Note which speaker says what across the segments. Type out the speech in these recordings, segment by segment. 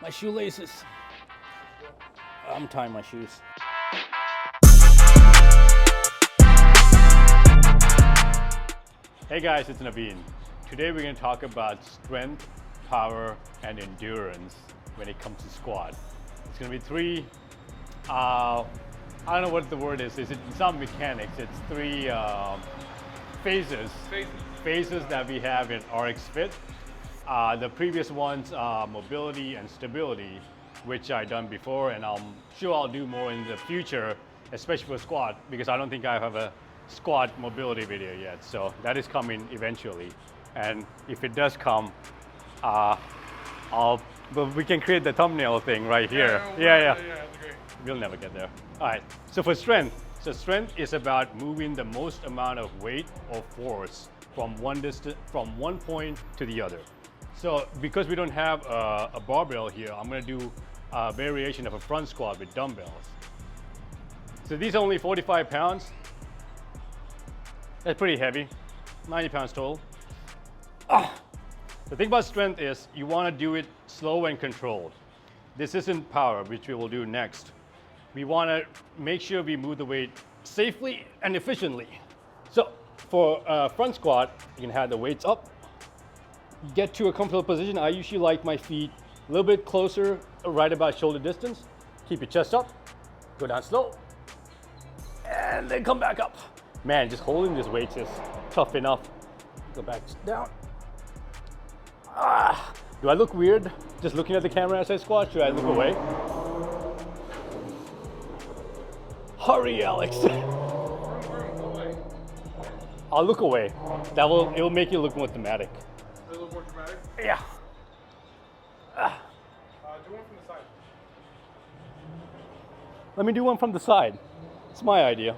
Speaker 1: My shoelaces. I'm tying my shoes. Hey guys, it's Naveen. Today we're going to talk about strength, power, and endurance when it comes to squat. It's going to be three, I don't know what the word is. It's not mechanics. It's three phases that we have in RX Fit. The previous ones are mobility and stability, which I've done before, and I'm sure I'll do more in the future, especially for squat, because I don't think I have a squat mobility video yet. So that is coming eventually, and if it does come, but we can create the thumbnail thing right here. Yeah, that's great. We'll never get there. All right. So for strength, strength is about moving the most amount of weight or force from one point to the other. So because we don't have a barbell here, I'm going to do a variation of a front squat with dumbbells. So these are only 45 pounds. That's pretty heavy, 90 pounds total. The thing about strength is you want to do it slow and controlled. This isn't power, which we will do next. We want to make sure we move the weight safely and efficiently. So for front squat, you can have the weights up. Get to a comfortable position. I usually like my feet a little bit closer, right about shoulder distance. Keep your chest up, go down slow, and then come back up. Man, just holding this weight is tough enough. Go back down. Do I look weird just looking at the camera as I squat? Should I look away? Hurry, Alex. I'll look away. It will make you look more thematic.
Speaker 2: A little more dramatic?
Speaker 1: Yeah.
Speaker 2: Do one from the side.
Speaker 1: Let me do one from the side. It's my idea.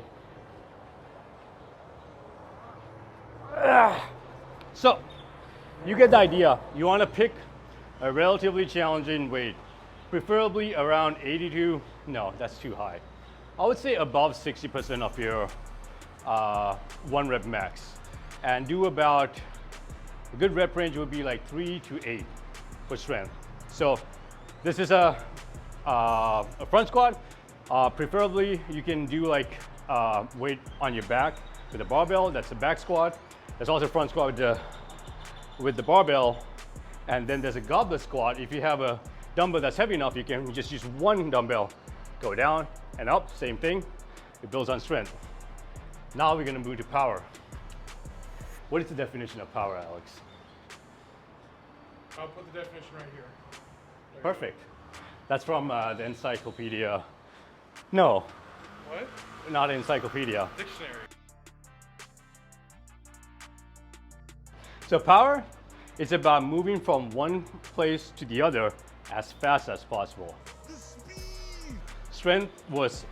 Speaker 1: So, you get the idea. You want to pick a relatively challenging weight, preferably around 82. No, that's too high. I would say above 60% of your 1 rep max, and do about a good rep range would be like 3 to 8 for strength. So this is a front squat. Preferably you can do like weight on your back with a barbell. That's a back squat. There's also a front squat with the barbell, and then there's a goblet squat. If you have a dumbbell that's heavy enough, you can just use one dumbbell, go down and up, same thing. It builds on strength. Now we're gonna move to power. What is the definition of power, Alex?
Speaker 2: I'll put the definition right here.
Speaker 1: Perfect. That's from the encyclopedia. No.
Speaker 2: What?
Speaker 1: Not an encyclopedia.
Speaker 2: Dictionary.
Speaker 1: So power is about moving from one place to the other as fast as possible. Strength was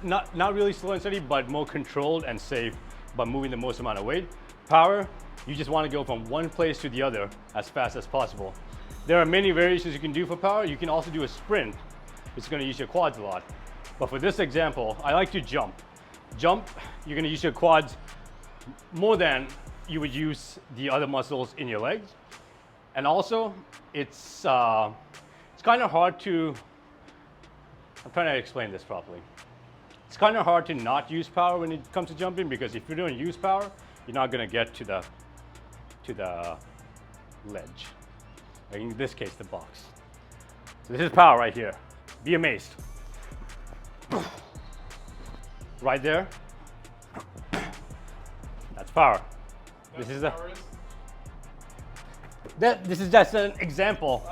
Speaker 1: not really slow and steady, but more controlled and safe by moving the most amount of weight. Power, you just want to go from one place to the other as fast as possible. There are many variations you can do for power. You can also do a sprint. It's going to use your quads a lot. But for this example, I like to jump. Jump, you're going to use your quads more than you would use the other muscles in your legs. And also, it's kind of hard to, I'm trying to explain this properly. It's kind of hard to not use power when it comes to jumping, because if you don't use power, you're not going to get to the ledge. Like in this case, the box. So this is power right here. Be amazed. Right there. That's power. This is just an example.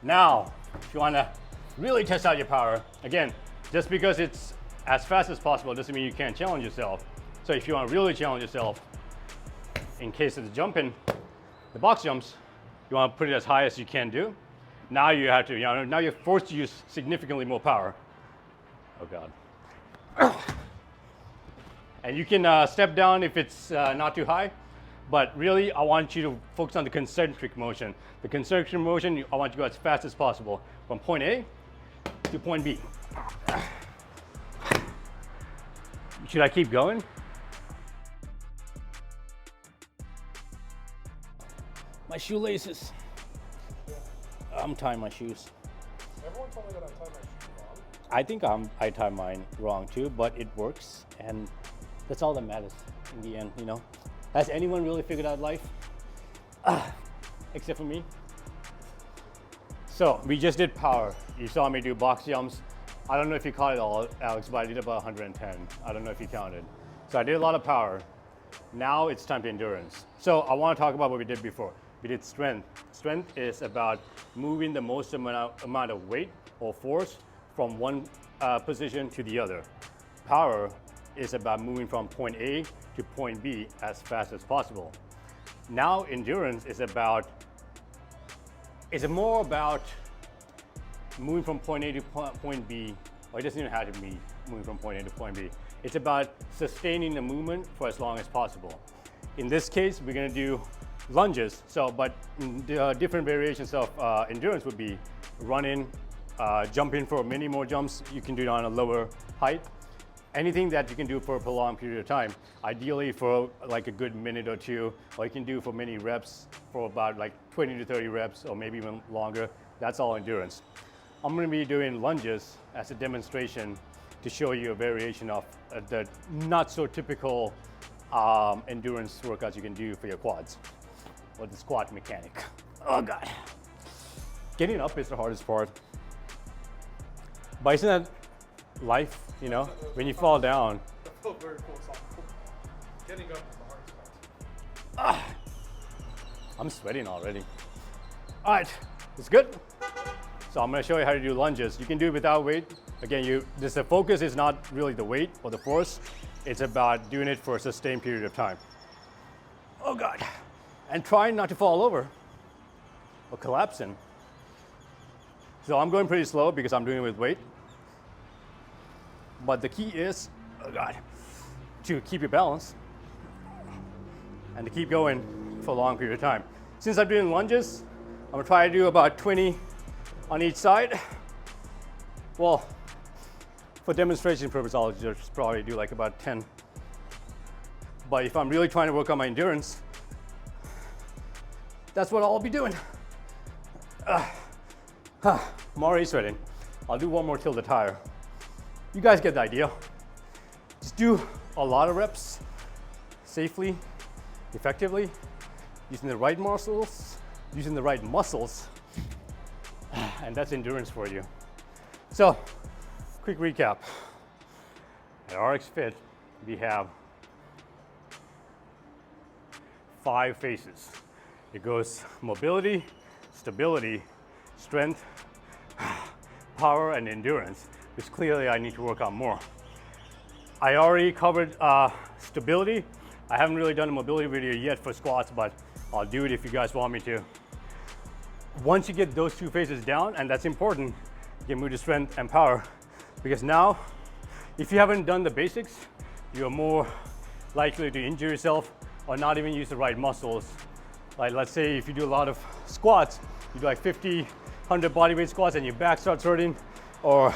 Speaker 1: Now, if you want to really test out your power, again, just because it's as fast as possible doesn't mean you can't challenge yourself. So if you want to really challenge yourself, in case of the jumping, the box jumps, you want to put it as high as you can do. Now you have to, now you're forced to use significantly more power. Oh God. And you can step down if it's not too high, but really I want you to focus on the concentric motion. The concentric motion, I want you to go as fast as possible from point A to point B. Should I keep going? My shoelaces. I'm tying my shoes.
Speaker 2: Everyone told me that I tied my shoes wrong.
Speaker 1: I think I tie mine wrong too, but it works, and that's all that matters in the end, you know. Has anyone really figured out life? Except for me. So we just did power. You saw me do box jumps. I don't know if you caught it all, Alex, but I did about 110. I don't know if you counted. So I did a lot of power. Now it's time to endurance. So I want to talk about what we did before. We did strength. Strength is about moving the most amount of weight or force from one position to the other. Power is about moving from point A to point B as fast as possible. Now endurance is more about moving from point A to point B, or it doesn't even have to be moving from point A to point B. It's about sustaining the movement for as long as possible. In this case, we're gonna do lunges. But the different variations of endurance would be running, jumping for many more jumps. You can do it on a lower height. Anything that you can do for a prolonged period of time, ideally for like a good minute or two, or you can do for many reps for about like 20 to 30 reps or maybe even longer. That's all endurance. I'm going to be doing lunges as a demonstration to show you a variation of the not so typical endurance workouts you can do for your quads, or the squat mechanic. Oh God. Getting up is the hardest part. But isn't that life, you know? When you fall down.
Speaker 2: That felt very philosophical. Getting up is the hardest part.
Speaker 1: I'm sweating already. All right, it's good. So I'm gonna show you how to do lunges. You can do it without weight. Again, the focus is not really the weight or the force. It's about doing it for a sustained period of time. Oh God. And trying not to fall over or collapsing. So I'm going pretty slow because I'm doing it with weight. But the key is, oh God, to keep your balance and to keep going for a long period of time. Since I'm doing lunges, I'm gonna try to do about 20 on each side. Well, for demonstration purposes, I'll just probably do like about 10. But if I'm really trying to work on my endurance, that's what I'll be doing. I'm already sweating. I'll do one more till the tire. You guys get the idea. Just do a lot of reps safely, effectively, using the right muscles, and that's endurance for you. So, quick recap. At RX Fit, we have 5 phases. It goes mobility, stability, strength, power, and endurance, which clearly I need to work on more. I already covered stability. I haven't really done a mobility video yet for squats, but I'll do it if you guys want me to. Once you get those 2 phases down, and that's important, you can move to strength and power, because now, if you haven't done the basics, you're more likely to injure yourself or not even use the right muscles. Like, let's say if you do a lot of squats, you do like 50, 100 bodyweight squats and your back starts hurting or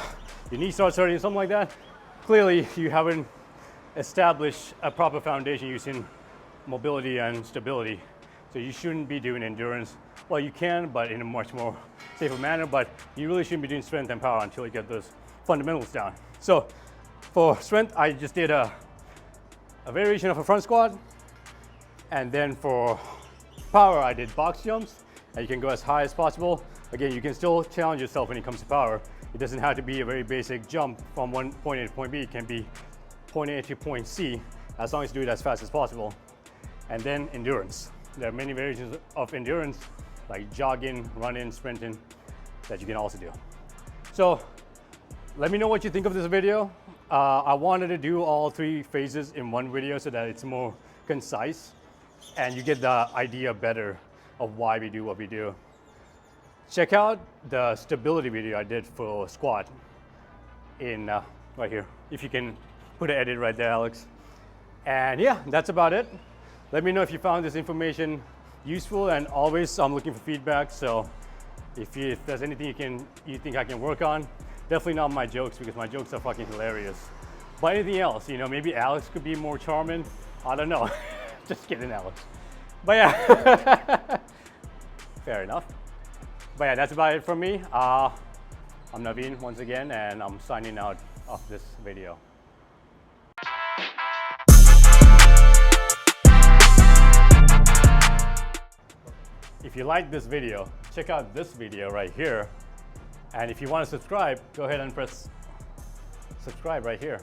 Speaker 1: your knee starts hurting, something like that. Clearly, you haven't established a proper foundation using mobility and stability. So you shouldn't be doing endurance. Well, you can, but in a much more safer manner, but you really shouldn't be doing strength and power until you get those fundamentals down. So for strength, I just did a variation of a front squat. And then for power, I did box jumps, and you can go as high as possible. Again, you can still challenge yourself when it comes to power. It doesn't have to be a very basic jump from one point A to point B. It can be point A to point C, as long as you do it as fast as possible. And then endurance. There are many variations of endurance, like jogging, running, sprinting, that you can also do. So let me know what you think of this video. I wanted to do all 3 phases in one video so that it's more concise and you get the idea better of why we do what we do. Check out the stability video I did for squat in right here. If you can put an edit right there, Alex. And yeah, that's about it. Let me know if you found this information useful, and always I'm looking for feedback. So if there's anything you think I can work on, definitely not my jokes, because my jokes are fucking hilarious. But anything else, you know, maybe Alex could be more charming. I don't know. Just kidding, Alex. But yeah, fair enough. But yeah, that's about it from me. I'm Naveen once again, and I'm signing out of this video. If you like this video, check out this video right here. And if you want to subscribe, go ahead and press subscribe right here.